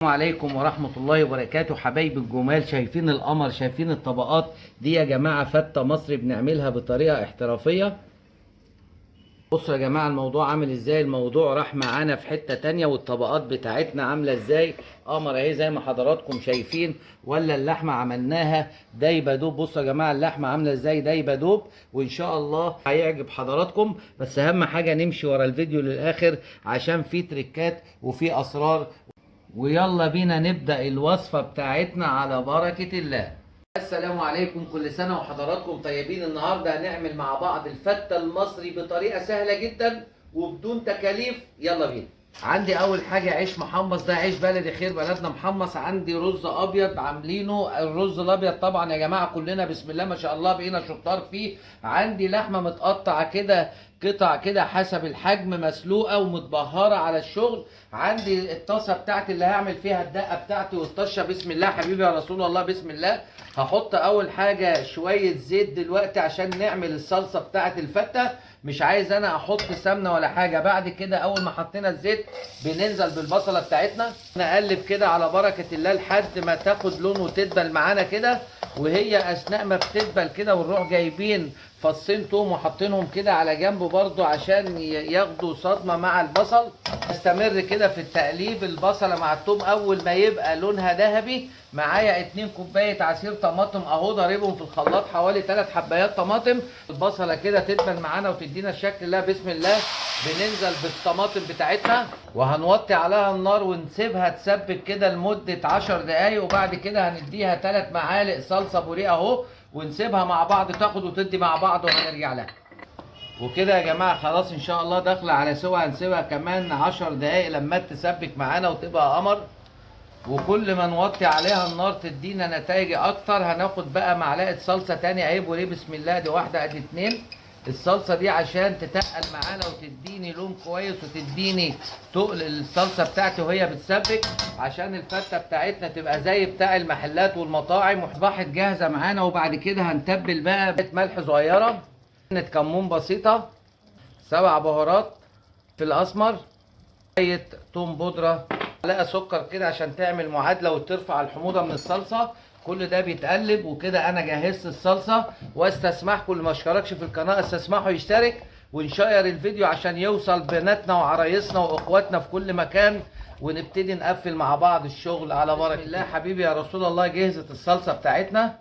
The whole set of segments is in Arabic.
السلام عليكم ورحمة الله وبركاته. حبايب الجمال، شايفين القمر، شايفين الطبقات دي يا جماعة؟ فتة مصري بنعملها بطريقة احترافية. بصوا يا جماعة الموضوع عامل ازاي. الموضوع راح معانا في حتة تانية، والطبقات بتاعتنا عاملة ازاي. قمر اهي زي ما حضراتكم شايفين. ولا اللحمة عملناها دايبة دوب. بصوا يا جماعة اللحمة عاملة ازاي، دايبة دوب، وان شاء الله هيعجب حضراتكم. بس اهم حاجة نمشي ورا الفيديو للاخر عشان في تريكات وفي اسرار. ويلا بينا نبدأ الوصفة بتاعتنا على بركة الله. السلام عليكم، كل سنة وحضراتكم طيبين. النهاردة هنعمل مع بعض الفتة المصري بطريقة سهلة جدا وبدون تكاليف. يلا بينا. عندي اول حاجة عيش محمص، ده عيش بلدي خير بلدنا محمص. عندي رز ابيض عاملينه، الرز الابيض طبعا يا جماعة كلنا بسم الله ما شاء الله بقينا شطار فيه. عندي لحمة متقطعة كده قطع كده حسب الحجم، مسلوقة ومتبهرة على الشغل. عندي الطاسة بتاعتي اللي هعمل فيها الدقة بتاعتي والطشة. بسم الله حبيبي يا رسول الله، بسم الله. هحط اول حاجة شوية زيت دلوقتي عشان نعمل الصلصة بتاعت الفتة. مش عايز انا احط سمنة ولا حاجة. بعد كده اول ما حطينا الزيت بننزل بالبصلة بتاعتنا، نقلب كده على بركة الله لحد ما تاخد لون وتدبل معانا كده. وهي اثناء ما بتدبل كده ونروح جايبين فصين توم وحاطينهم كده على جنب برضو عشان ياخدوا صدمة مع البصل. استمر كده في التقليب البصلة مع التوم. اول ما يبقى لونها ذهبي معايا 2 كوباية عصير طماطم اهو ضاربهم في الخلاط، حوالي 3 حبايات طماطم. البصلة كده تدبل معانا وتدينا الشكل ده بسم الله. بننزل بالطماطم بتاعتنا وهنوطي عليها النار ونسيبها تسبك كده لمدة 10 دقايق. وبعد كده هنديها 3 معالق صلصة بوريه اهو، ونسيبها مع بعض تاخد وتدي مع بعض وهنرجع لها. وكده يا جماعة خلاص ان شاء الله داخلة على سوا. هنسيبها كمان 10 دقايق لما تسبك معانا وتبقى قمر. وكل ما نوطي عليها النار تدينا نتائج اكتر. هناخد بقى معلقة صلصة تاني اهي بوريه بسم الله. دي واحدة ادي 2. الصلصة دي عشان تتقل معانا وتديني لون كويس وتديني تقل الصلصة بتاعتي وهي بتسبك، عشان الفتة بتاعتنا تبقى زي بتاع المحلات والمطاعم. اصبحت جاهزة معانا. وبعد كده هنتبل بقى ملح صغيرة، سنة كمون بسيطة، 7 بهارات في الاسمر، شوية توم بودرة، معلقة سكر كده عشان تعمل معادلة وترفع الحموضة من الصلصة. كل ده بيتقلب. وكده انا جهزت الصلصة. واستسمحكم اللي ما اشتركش في القناة استسمحوا يشترك ونشير الفيديو عشان يوصل بناتنا وعرايسنا واخواتنا في كل مكان. ونبتدي نقفل مع بعض الشغل على بركة الله. حبيبي يا رسول الله جهزت الصلصة بتاعتنا.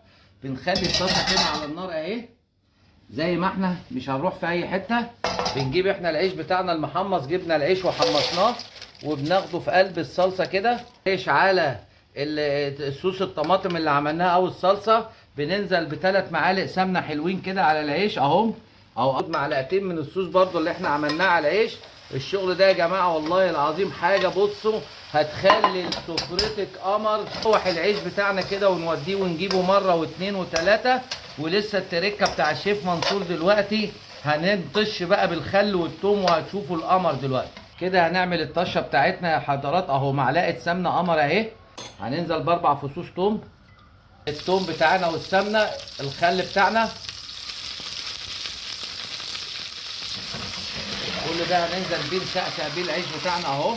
بنخلي الصلصة كده على النار اهي زي ما احنا، مش هنروح في اي حتة. بنجيب احنا العيش بتاعنا المحمص، جبنا العيش وحمصناه وبناخده في قلب الصلصة كده. عيش على الصوص الطماطم اللي عملناها او الصلصة. بننزل ب3 معالق سمنة حلوين كده على العيش اهو، او معلقتين من الصوص برضو اللي احنا عملناه على العيش. الشغل ده يا جماعة والله العظيم حاجة بصوا هتخلي سفرتك قمر. نروح العيش بتاعنا كده ونوديه ونجيبه مرة واثنين وثلاثة. ولسه التركة بتاع الشيف منصور دلوقتي هنطش بقى بالخل والثوم وهتشوفوا القمر دلوقتي. كده هنعمل الطشه بتاعتنا يا حضرات اهو. معلقه سمنه قمر اهي، هننزل ب4 فصوص توم، التوم بتاعنا والسمنه، الخل بتاعنا، كل ده هننزل بيه نسقسق بيه العيش بتاعنا اهو.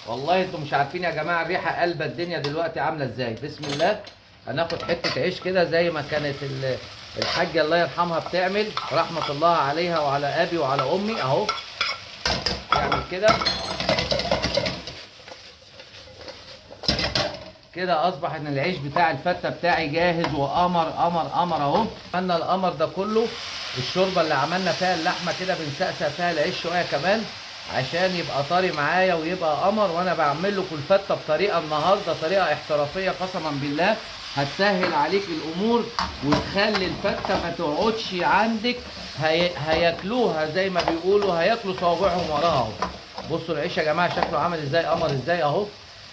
والله انتم مش عارفين يا جماعه الريحه قلبه الدنيا دلوقتي عامله ازاي. بسم الله. هناخد حته عيش كده زي ما كانت الحاجه الله يرحمها بتعمل، رحمه الله عليها وعلى ابي وعلى امي اهو. نعمل كده كده. اصبح ان العيش بتاع الفته بتاعي جاهز وقمر قمر قمر اهو. عملنا القمر ده كله. الشوربه اللي عملنا فيها اللحمه كده بنسقسق فيها العيش شويه كمان عشان يبقى طري معايا ويبقى قمر. وانا بعمل لكم الفته بطريقه النهارده طريقه احترافيه قسما بالله هتسهل عليك الامور وتخلي الفته ما تقعدش عندك. هياكلوها زي ما بيقولوا، هياكلوا صوابعهم وراها اهو. بصوا العيش يا جماعه شكله عامل ازاي، قمر ازاي اهو.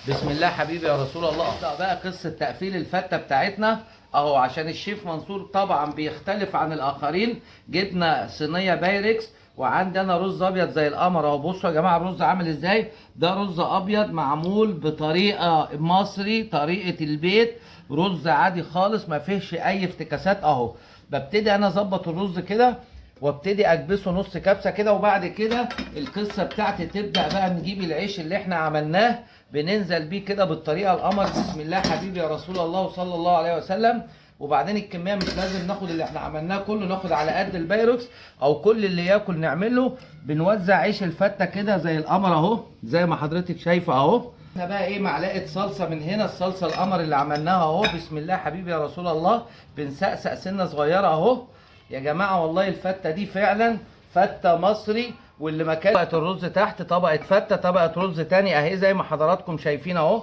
بسم الله حبيبي يا رسول الله. ابدا بقى قصه تقفيل الفته بتاعتنا اهو. عشان الشيف منصور طبعا بيختلف عن الاخرين، جبنا صينيه بايركس وعندنا رز ابيض زي القمر اهو. بصوا يا جماعه الرز عامل ازاي. ده رز ابيض معمول بطريقه مصري، طريقه البيت، رز عادي خالص ما فيهش اي افتكاسات اهو. ببتدي انا اظبط الرز كده وابتدي اكبسه نص كبسه كده. وبعد كده القصه بتاعتي تبدا بقى، نجيب العيش اللي احنا عملناه بننزل بيه كده بالطريقه القمر. بسم الله حبيبي يا رسول الله صلى الله عليه وسلم. وبعدين الكميه مش لازم ناخد اللي احنا عملناه كله، ناخد على قد البايروكس او كل اللي ياكل نعمله. بنوزع عيش الفته كده زي القمر اهو، زي ما حضرتك شايفه اهو. احنا بقى ايه، معلقه صلصه من هنا، الصلصه القمر اللي عملناها اهو. بسم الله حبيبي يا رسول الله. بنسقسق سنه صغيره اهو يا جماعه. والله الفته دي فعلا فته مصري. واللي ما كان طبقه الرز تحت، طبقه فته، طبقه رز تاني اهي زي ما حضراتكم شايفين اهو.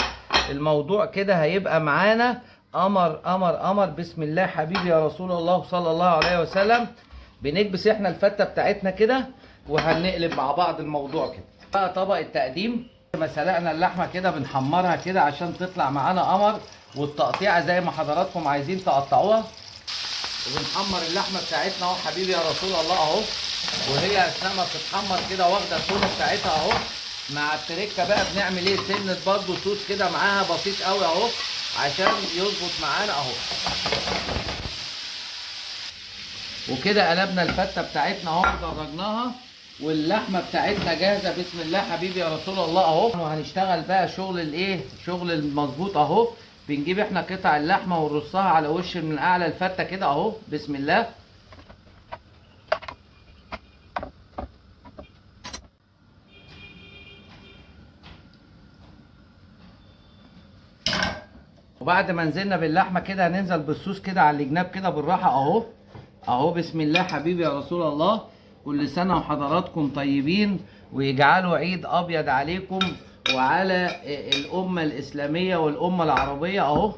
الموضوع كده هيبقى معانا قمر قمر قمر. بسم الله حبيبي يا رسول الله صلى الله عليه وسلم. بنكبس احنا الفته بتاعتنا كده وهنقلب مع بعض الموضوع كده. بقى طبق التقديم، ما سلقنا اللحمه كده بنحمرها كده عشان تطلع معانا قمر. والتقطيعه زي ما حضراتكم عايزين تقطعوها. وبنحمر اللحمه بتاعتنا اهو حبيبي يا رسول الله اهو. وهي اثناء ما بتتحمر كده واخده التونه بتاعتها اهو. مع التركه بقى بنعمل ايه، سنه برضه صوص كده معاها بسيط قوي اهو عشان يظبط معانا اهو. وكده قلبنا الفته بتاعتنا اهو ودرجناها، واللحمه بتاعتنا جاهزه. بسم الله حبيبي يا رسول الله اهو. وهنشتغل بقى شغل الايه، شغل المظبوط اهو. بنجيب احنا قطع اللحمه ونرصها على وش من اعلى الفته كده اهو. بسم الله. وبعد ما نزلنا باللحمه كده هننزل بالصوص كده على الجناب كده بالراحه اهو اهو. بسم الله حبيبي يا رسول الله. كل سنه وحضراتكم طيبين، ويجعلوا عيد ابيض عليكم وعلى الامه الاسلاميه والامه العربيه اهو.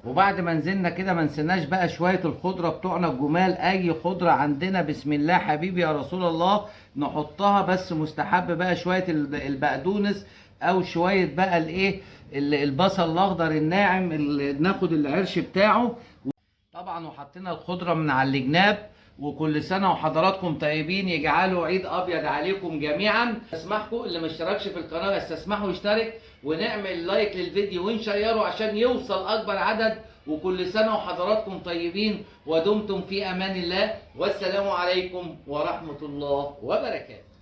وبعد ما نزلنا كده ما نسيناش بقى شويه الخضره بتوعنا الجمال. اي خضره عندنا بسم الله حبيبي يا رسول الله نحطها، بس مستحب بقى شويه البقدونس او شويه بقى الايه، البصل الاخضر الناعم اللي ناخد العرش بتاعه طبعا. وحطينا الخضره من على الجناب. وكل سنه وحضراتكم طيبين، يجعلوا عيد ابيض عليكم جميعا. اسمحكم اللي ما اشتركش في القناه استسمحوا يشترك، ونعمل لايك للفيديو ونشيره عشان يوصل اكبر عدد. وكل سنه وحضراتكم طيبين ودمتم في امان الله، والسلام عليكم ورحمه الله وبركاته.